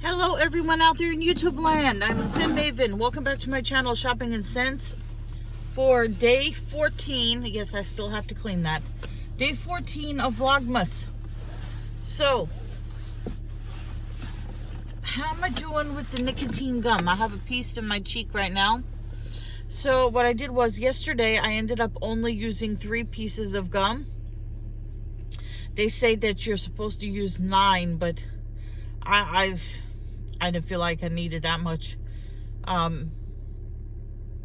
Hello everyone out there in YouTube land. I'm Sim Maven. Welcome back to my channel, Shopping and Sense, for day 14. Yes, I still have to clean that. Day 14 of Vlogmas. So, how am I doing with the nicotine gum? I have a piece in my cheek right now. So what I did was yesterday I ended up only using 3 pieces of gum. They say that you're supposed to use 9, but I didn't feel like I needed that much.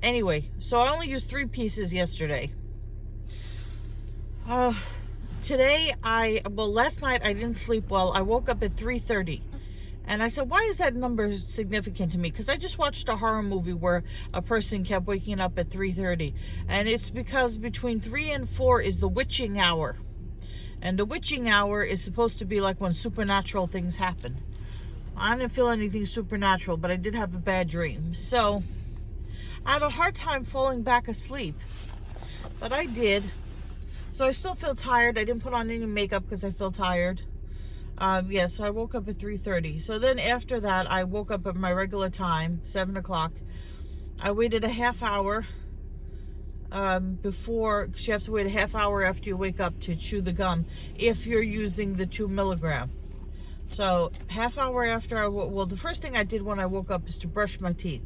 Anyway, so I only used 3 pieces yesterday. Today, last night I didn't sleep well. I woke up at 3:30. And I said, why is that number significant to me? Because I just watched a horror movie where a person kept waking up at 3:30. And it's because between 3 and 4 is the witching hour. And the witching hour is supposed to be like when supernatural things happen. I didn't feel anything supernatural, but I did have a bad dream. So I had a hard time falling back asleep, but I did. So I still feel tired. I didn't put on any makeup because I feel tired. So I woke up at 3:30. So then after that, I woke up at my regular time, 7 o'clock. I waited a half hour before, because you have to wait a half hour after you wake up to chew the gum if you're using the 2 milligram. So half hour after the first thing I did when I woke up is to brush my teeth,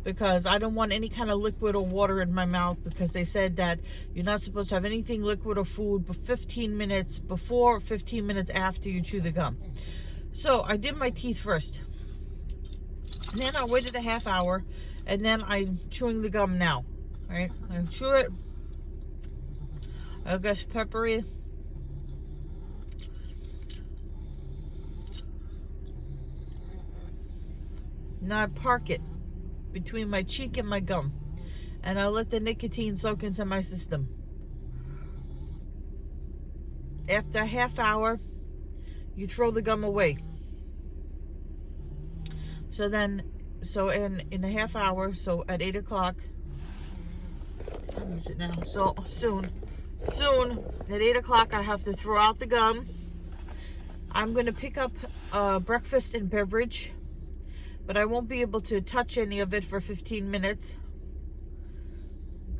because I don't want any kind of liquid or water in my mouth, because they said that you're not supposed to have anything liquid or food but 15 minutes before, 15 minutes after you chew the gum. So I did my teeth first, and then I waited a half hour, and then I'm chewing the gum now. All right, I chew it. I guess peppery. Now I park it between my cheek and my gum, and I let the nicotine soak into my system. After a half hour, you throw the gum away. So in a half hour, so at 8 o'clock, what is it now? So soon at 8 o'clock, I have to throw out the gum. I'm going to pick up breakfast and beverage, but I won't be able to touch any of it for 15 minutes.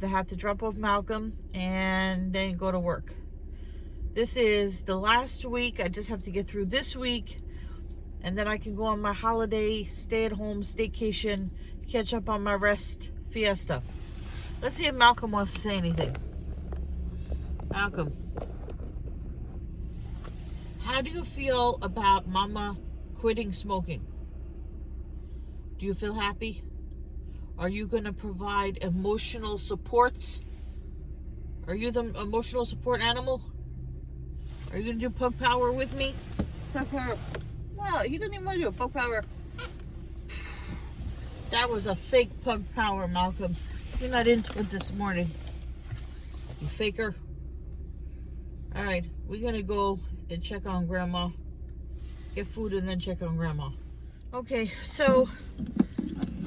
I have to drop off Malcolm and then go to work. This is the last week. I just have to get through this week, and then I can go on my holiday, stay-at-home staycation, catch up on my rest fiesta. Let's see if Malcolm wants to say anything. Malcolm, how do you feel about Mama quitting smoking? Do you feel happy? Are you going to provide emotional supports? Are you the emotional support animal? Are you going to do pug power with me? Pug power. No, he doesn't even want to do a pug power. That was a fake pug power, Malcolm. You're not into it this morning, you faker. All right, we're going to go and check on Grandma. Get food and then check on Grandma. Okay, so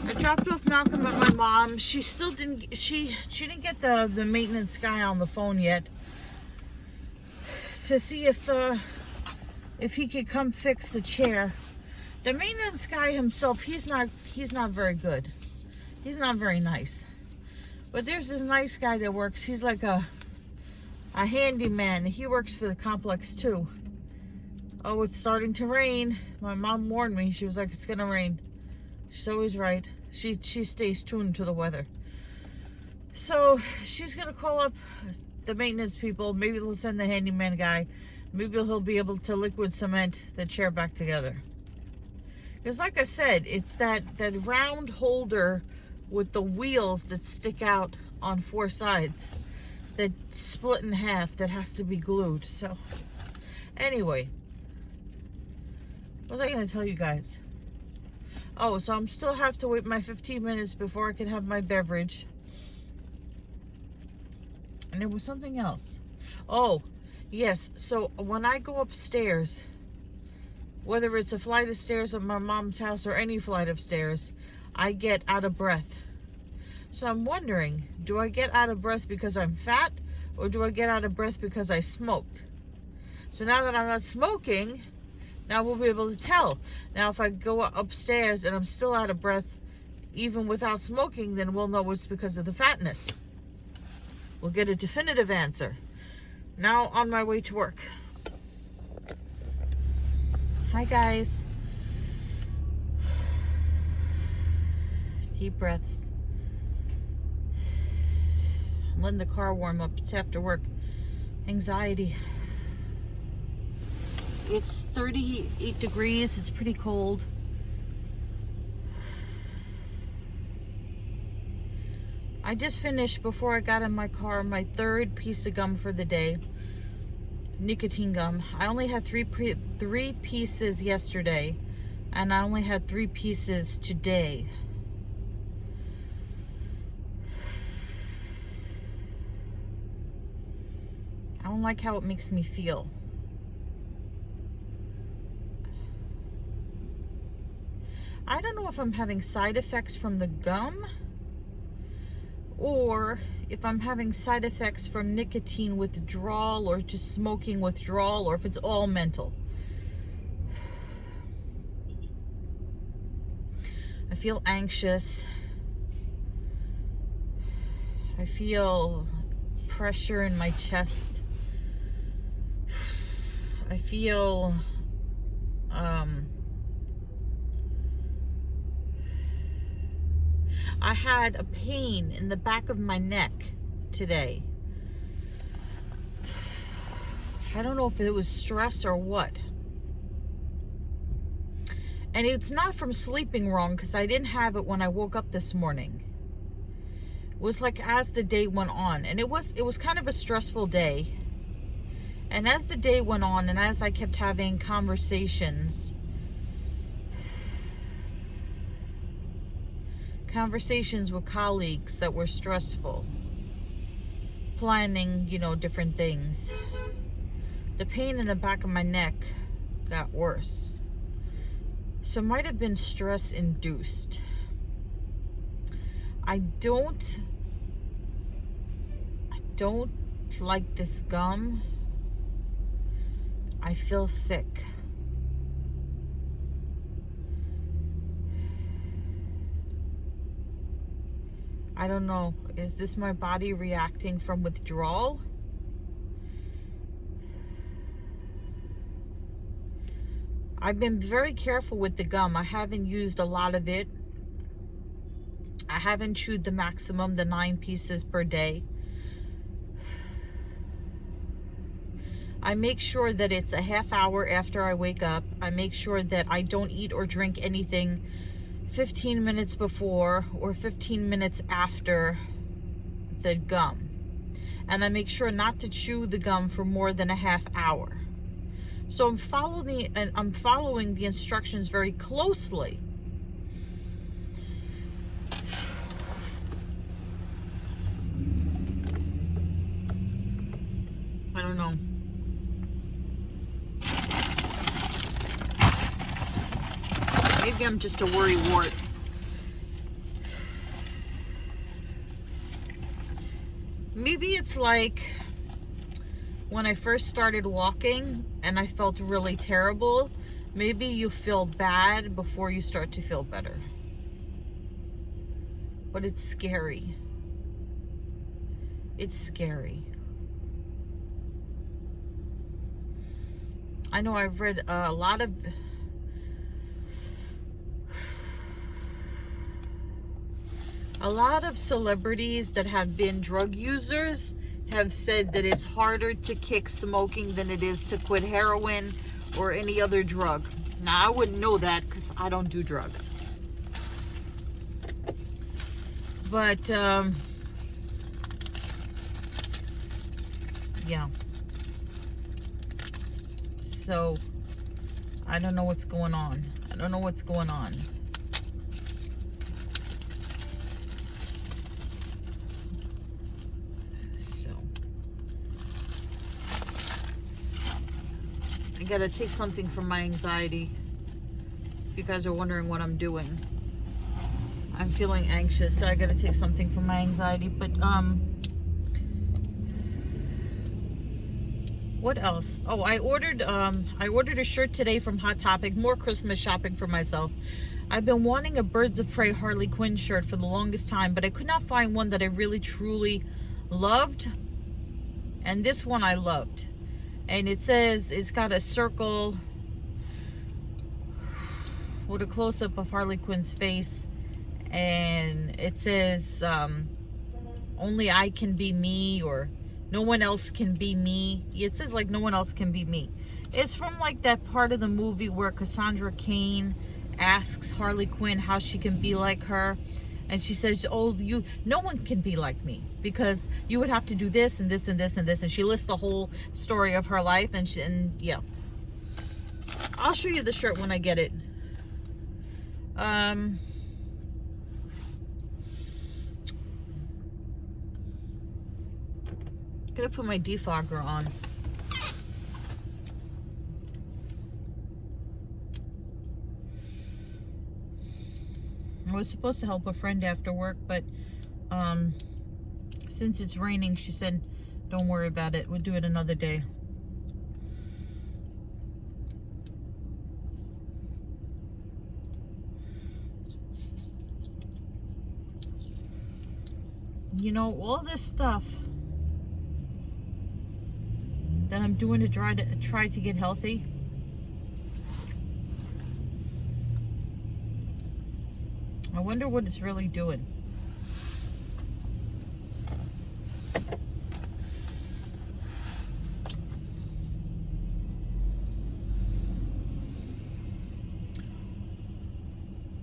I dropped off Malcolm at my mom. She still didn't, she didn't get the maintenance guy on the phone yet to see if he could come fix the chair. The maintenance guy himself, he's not very good. He's not very nice. But there's this nice guy that works. He's like a handyman. He works for the complex too. Oh, it's starting to rain. My mom warned me. She was like, it's gonna rain. She's always right. She stays tuned to the weather. So she's gonna call up the maintenance people. Maybe they'll send the handyman guy. Maybe he'll be able to liquid cement the chair back together. Because like I said, it's that round holder with the wheels that stick out on 4 sides that split in half that has to be glued. So anyway, what was I going to tell you guys? Oh, so I'm still have to wait my 15 minutes before I can have my beverage. And there was something else. Oh, yes. So when I go upstairs, whether it's a flight of stairs at my mom's house or any flight of stairs, I get out of breath. So I'm wondering, do I get out of breath because I'm fat, or do I get out of breath because I smoked? So now that I'm not smoking, Now we'll be able to tell. Now if I go upstairs and I'm still out of breath, even without smoking, then we'll know it's because of the fatness. We'll get a definitive answer. Now on my way to work. Hi guys. Deep breaths. I'm letting the car warm up. It's after work. Anxiety. It's 38 degrees. It's pretty cold. I just finished, before I got in my car, my third piece of gum for the day. Nicotine gum. I only had three pieces yesterday, and I only had 3 pieces today. I don't like how it makes me feel. I don't know if I'm having side effects from the gum, or if I'm having side effects from nicotine withdrawal, or just smoking withdrawal, or if it's all mental. I feel anxious. I feel pressure in my chest. I feel I had a pain in the back of my neck today. I don't know if it was stress or what. And it's not from sleeping wrong, because I didn't have it when I woke up this morning. It was like as the day went on, and it was kind of a stressful day. And as the day went on, and as I kept having conversations with colleagues that were stressful, planning, different things, the pain in the back of my neck got worse. So it might have been stress induced. I don't like this gum. I feel sick. I don't know. Is this my body reacting from withdrawal? I've been very careful with the gum. I haven't used a lot of it. I haven't chewed the maximum, the 9 pieces per day. I make sure that it's a half hour after I wake up. I make sure that I don't eat or drink anything 15 minutes before or 15 minutes after the gum. And I make sure not to chew the gum for more than a half hour. So I'm following the instructions very closely. I don't know. Maybe I'm just a worry wart. Maybe it's like when I first started walking and I felt really terrible. Maybe you feel bad before you start to feel better. But it's scary. It's scary. I know I've read a lot of celebrities that have been drug users have said that it's harder to kick smoking than it is to quit heroin or any other drug. Now, I wouldn't know that because I don't do drugs. But, yeah. So, I don't know what's going on. I don't know what's going on. I gotta take something from my anxiety. If you guys are wondering what I'm doing, I'm feeling anxious, so I gotta take something from my anxiety. But What else? Oh, I ordered a shirt today from Hot Topic. More Christmas shopping for myself. I've been wanting a Birds of Prey Harley Quinn shirt for the longest time, but I could not find one that I really truly loved. And this one I loved. And it says, it's got a circle with a close-up of Harley Quinn's face, and it says only I can be me, or no one else can be me. It says like no one else can be me. It's from like that part of the movie where Cassandra Cain asks Harley Quinn how she can be like her, and she says, oh, no one can be like me because you would have to do this and this and this and this, and she lists the whole story of her life. And yeah, I'll show you the shirt when I get it. Gonna put my defogger on. I was supposed to help a friend after work, but since it's raining, she said don't worry about it, we'll do it another day. You know, all this stuff that I'm doing to try to get healthy, I wonder what it's really doing.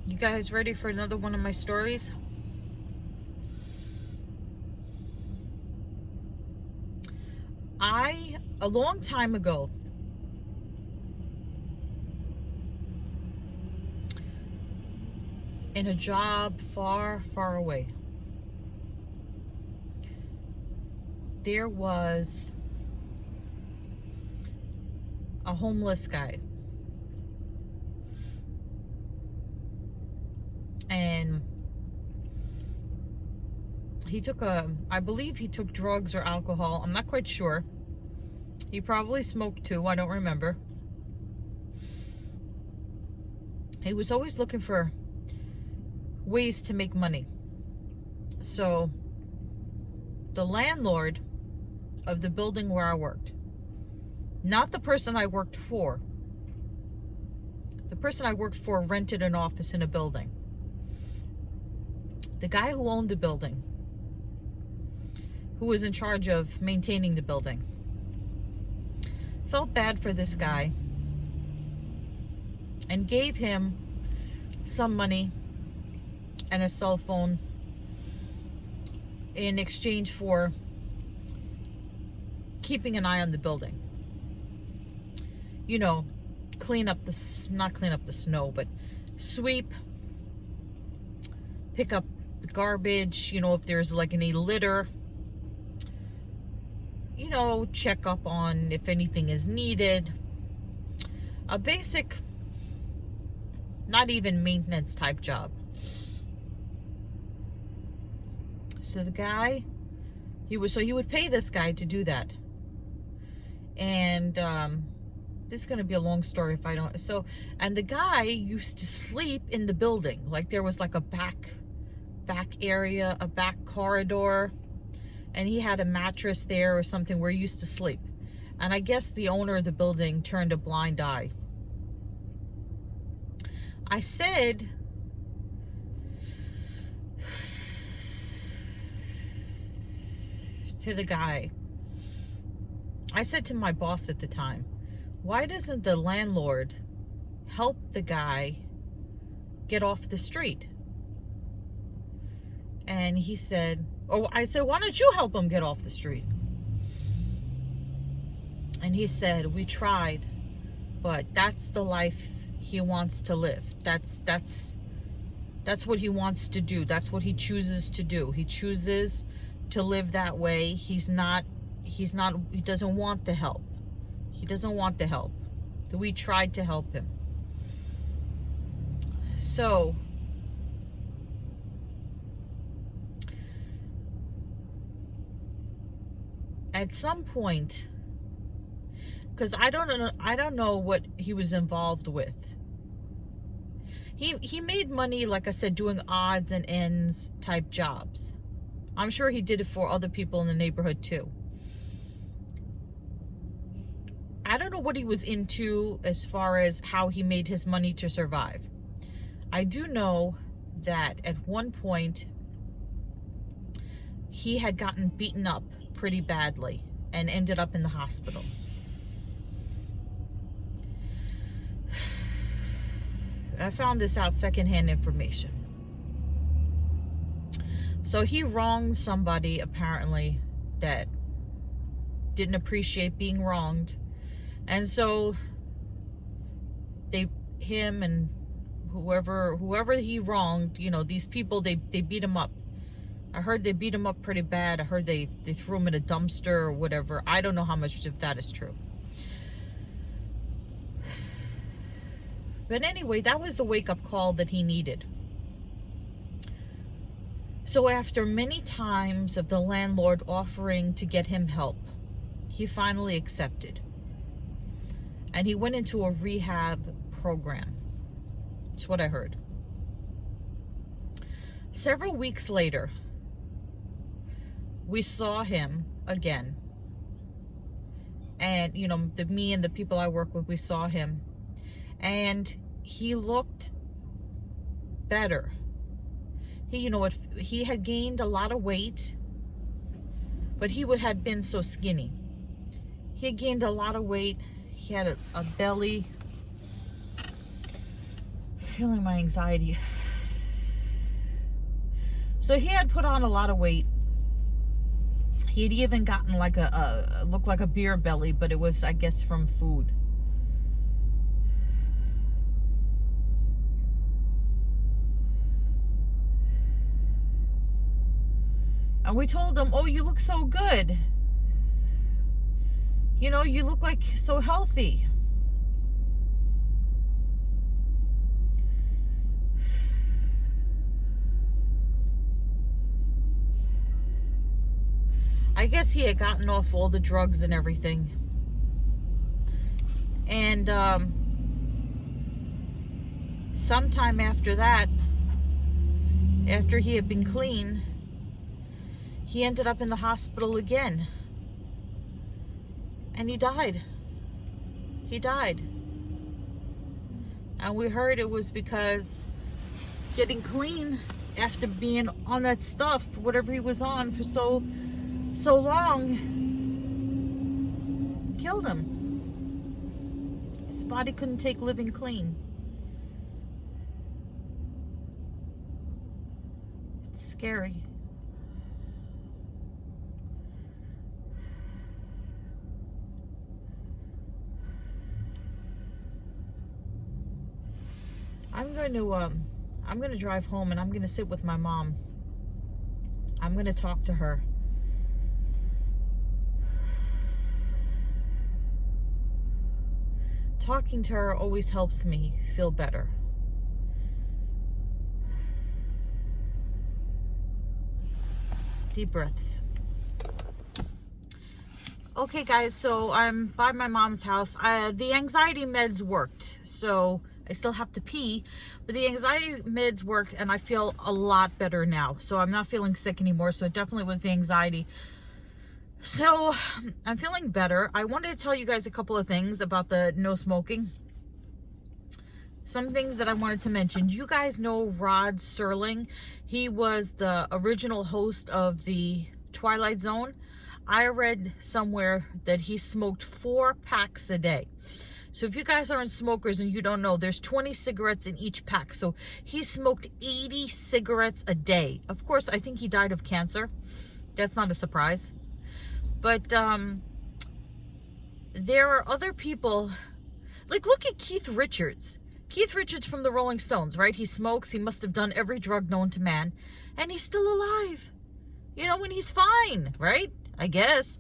You guys ready for another one of my stories? A long time ago, in a job far, far away, there was a homeless guy. And he took I believe he took drugs or alcohol. I'm not quite sure. He probably smoked too, I don't remember. He was always looking for ways to make money. So the landlord of the building where I worked, not the person I worked for, the person I worked for rented an office in a building. The guy who owned the building, who was in charge of maintaining the building, felt bad for this guy and gave him some money and a cell phone in exchange for keeping an eye on the building. You know, not clean up the snow, but sweep, pick up the garbage, you know, if there's like any litter, you know, check up on if anything is needed. A basic, not even maintenance type job. So the guy, he would pay this guy to do that. And this is going to be a long story if I don't. So, and the guy used to sleep in the building. Like there was like a back area, a back corridor, and he had a mattress there or something where he used to sleep. And I guess the owner of the building turned a blind eye. I said, to the guy, I said to my boss at the time, why doesn't the landlord help the guy get off the street? And he said, I said, why don't you help him get off the street? And he said, we tried, but that's the life he wants to live. That's what he wants to do. That's what he chooses to do. He chooses to live that way. He doesn't want the help. He doesn't want the help. We tried to help him. So at some point, because I don't know what he was involved with. He made money, like I said, doing odds and ends type jobs. I'm sure he did it for other people in the neighborhood too. I don't know what he was into as far as how he made his money to survive. I do know that at one point he had gotten beaten up pretty badly and ended up in the hospital. I found this out secondhand information. So he wronged somebody apparently that didn't appreciate being wronged. And so him and whoever he wronged, you know, these people, they beat him up. I heard they beat him up pretty bad. I heard they threw him in a dumpster or whatever. I don't know how much of that is true. But anyway, that was the wake-up call that he needed. So after many times of the landlord offering to get him help, he finally accepted. And he went into a rehab program. That's what I heard. Several weeks later, we saw him again. And, you know, me and the people I work with, we saw him. And he looked better. He had gained a lot of weight, but he had been so skinny. He had gained a lot of weight. He had a belly. Feeling my anxiety. So he had put on a lot of weight. He had even gotten like looked like a beer belly, but it was, I guess, from food. And we told him, oh, you look so good. You know, you look like so healthy. I guess he had gotten off all the drugs and everything. And sometime after that, after he had been clean, he ended up in the hospital again. And he died. He died. And we heard it was because getting clean after being on that stuff, whatever he was on for so long, killed him. His body couldn't take living clean. It's scary. I'm going to drive home and I'm going to sit with my mom. I'm going to talk to her. Talking to her always helps me feel better. Deep breaths. Okay, guys, so I'm by my mom's house. The anxiety meds worked, so I still have to pee, but the anxiety meds worked and I feel a lot better now. So I'm not feeling sick anymore. So it definitely was the anxiety. So I'm feeling better. I wanted to tell you guys a couple of things about the no smoking. Some things that I wanted to mention. You guys know Rod Serling. He was the original host of the Twilight Zone. I read somewhere that he smoked 4 packs a day. So if you guys aren't smokers and you don't know, there's 20 cigarettes in each pack. So he smoked 80 cigarettes a day. Of course, I think he died of cancer. That's not a surprise. But there are other people, like look at Keith Richards. Keith Richards from the Rolling Stones, right? He smokes. He must have done every drug known to man. And he's still alive. You know, when he's fine, right? I guess.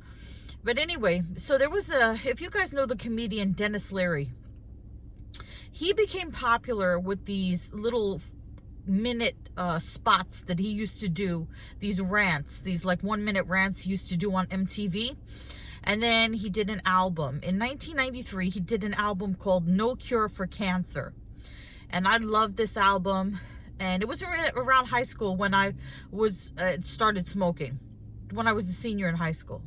But anyway, so there was if you guys know the comedian Dennis Leary, he became popular with these little minute spots that he used to do, these rants, these like 1-minute rants he used to do on MTV. And then he did an album. In 1993, he did an album called No Cure for Cancer. And I love this album. And it was around high school when I was started smoking. When I was a senior in high school.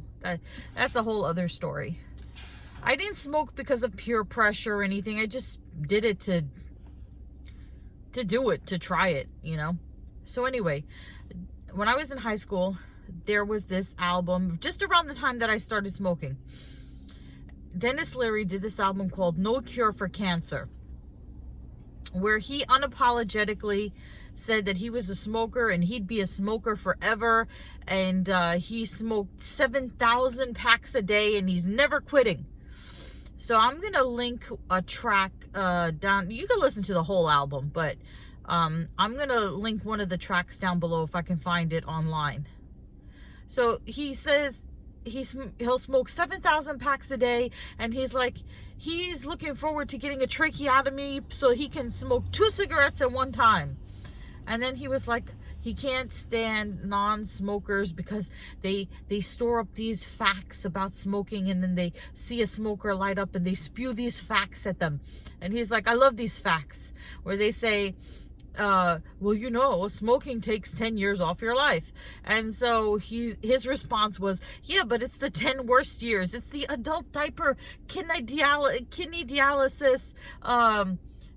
That's a whole other story. I didn't smoke because of peer pressure or anything. I just did it to do it, to try it, you know. So anyway, when I was in high school, there was this album just around the time that I started smoking. Dennis Leary did this album called No Cure for Cancer, where he unapologetically said that he was a smoker and he'd be a smoker forever, and he smoked 7,000 packs a day and he's never quitting. So I'm gonna link a track down. You can listen to the whole album, but I'm gonna link one of the tracks down below if I can find it online. So he says he'll smoke 7,000 packs a day, and he's like, he's looking forward to getting a tracheotomy so he can smoke 2 cigarettes at one time. And then he was like, he can't stand non-smokers because they store up these facts about smoking, and then they see a smoker light up and they spew these facts at them. And he's like, I love these facts where they say, well, you know, smoking takes 10 years off your life. And so his response was, yeah, but it's the 10 worst years. It's the adult diaper, kidney dialysis,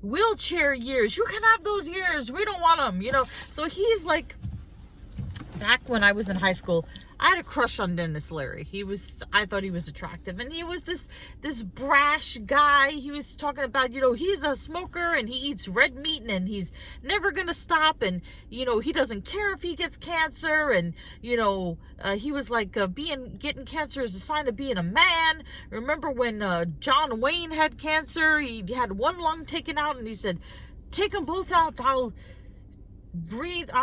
wheelchair years. You can have those years. We don't want them, you know. So he's like, back when I was in high school, I had a crush on Dennis Leary. I thought he was attractive, and he was this brash guy. He was talking about, you know, he's a smoker and he eats red meat and he's never gonna stop, and you know, he doesn't care if he gets cancer, and you know, he was like, getting cancer is a sign of being a man. Remember when John Wayne had cancer? He had one lung taken out, and he said, take them both out, I'll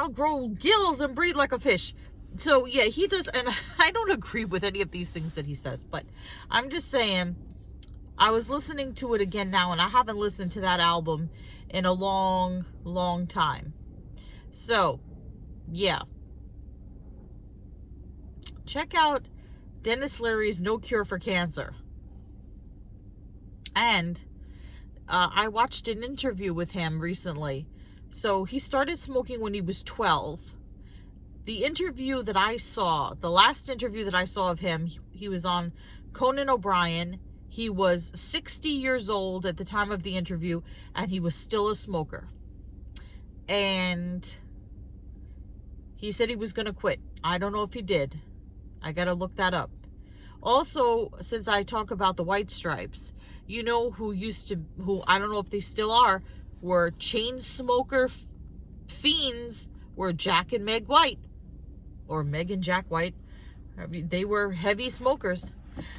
grow gills and breathe like a fish. So yeah, he does, and I don't agree with any of these things that he says, but I'm just saying, I was listening to it again now, and I haven't listened to that album in a long, long time. So yeah, check out Dennis Leary's No Cure for Cancer. And I watched an interview with him recently. So he started smoking when he was 12. The interview that I saw, the last interview that I saw of him, he was on Conan O'Brien. He was 60 years old at the time of the interview, and he was still a smoker. And he said he was going to quit. I don't know if he did. I got to look that up. Also, since I talk about the White Stripes, you know who I don't know if they still are, were chain smoker fiends, were Jack and Meg White. Or Meg and Jack White. I mean, they were heavy smokers.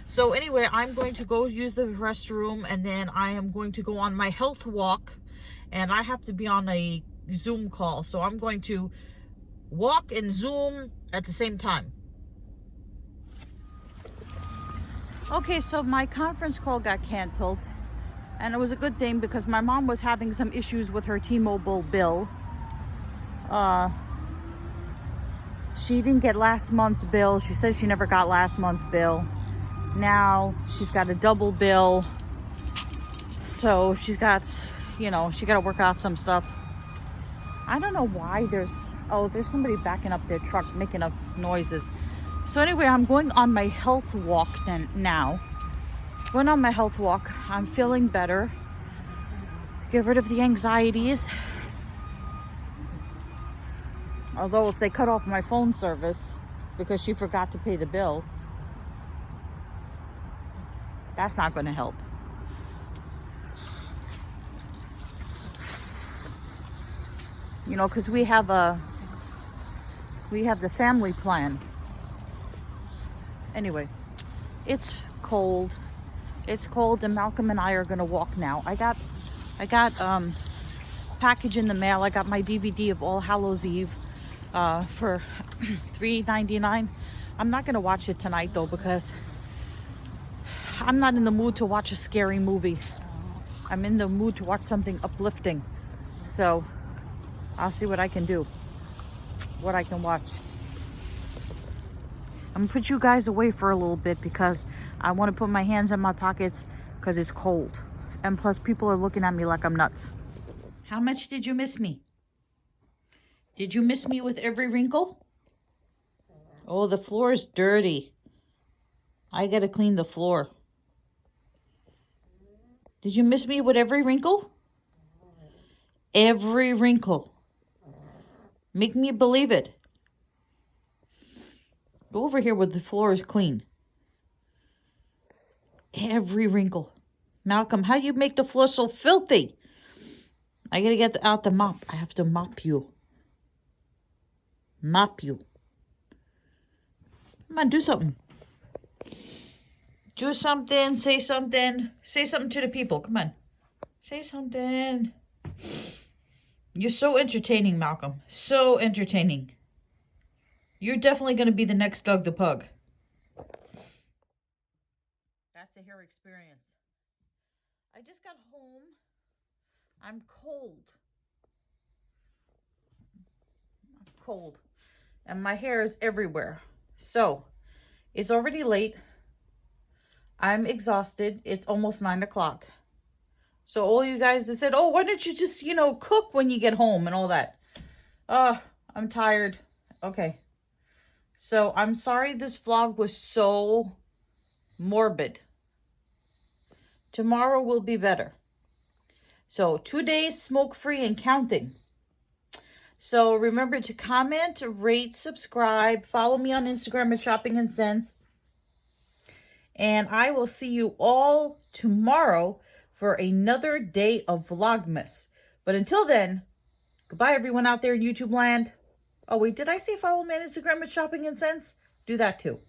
So anyway, I'm going to go use the restroom, and then I am going to go on my health walk, and I have to be on a Zoom call. So I'm going to walk and Zoom at the same time. Okay, so my conference call got canceled, and it was a good thing because my mom was having some issues with her T-Mobile bill. She didn't get last month's bill. She says she never got last month's bill. Now she's got a double bill. So she's got, you know, she got to work out some stuff. I don't know why there's somebody backing up their truck, making up noises. So anyway, I'm going on my health walk now. Going on my health walk. I'm feeling better. Get rid of the anxieties. Although if they cut off my phone service because she forgot to pay the bill, that's not going to help. You know, because we have the family plan. Anyway, it's cold. It's cold, and Malcolm and I are going to walk now. I got package in the mail. I got my DVD of All Hallows Eve for $3.99. I'm not gonna watch it tonight though, because I'm not in the mood to watch a scary movie. I'm in the mood to watch something uplifting. So I'll see what I can do, what I can watch. I'm gonna put you guys away for a little bit because I want to put my hands in my pockets because it's cold. And plus, people are looking at me like I'm nuts. How much did you miss me? Did you miss me with every wrinkle? Oh, the floor is dirty. I gotta clean the floor. Did you miss me with every wrinkle? Every wrinkle. Make me believe it. Go over here where the floor is clean. Every wrinkle. Malcolm, how do you make the floor so filthy? I gotta get out the mop. I have to mop you. Mop you. Come on, do something. Do something. Say something. Say something to the people. Come on. Say something. You're so entertaining, Malcolm. So entertaining. You're definitely going to be the next Doug the Pug. That's a hair experience. I just got home. I'm cold. I'm cold. And my hair is everywhere. So, it's already late. I'm exhausted. It's almost 9 o'clock. So all you guys that said, oh, why don't you just, cook when you get home and all that? I'm tired. Okay. So I'm sorry this vlog was so morbid. Tomorrow will be better. So 2 days smoke-free and counting. So remember to comment, rate, subscribe, follow me on Instagram at Shopping and Sense. And I will see you all tomorrow for another day of Vlogmas. But until then, goodbye everyone out there in YouTube land. Oh wait, did I say follow me on Instagram at Shopping and Sense? Do that too.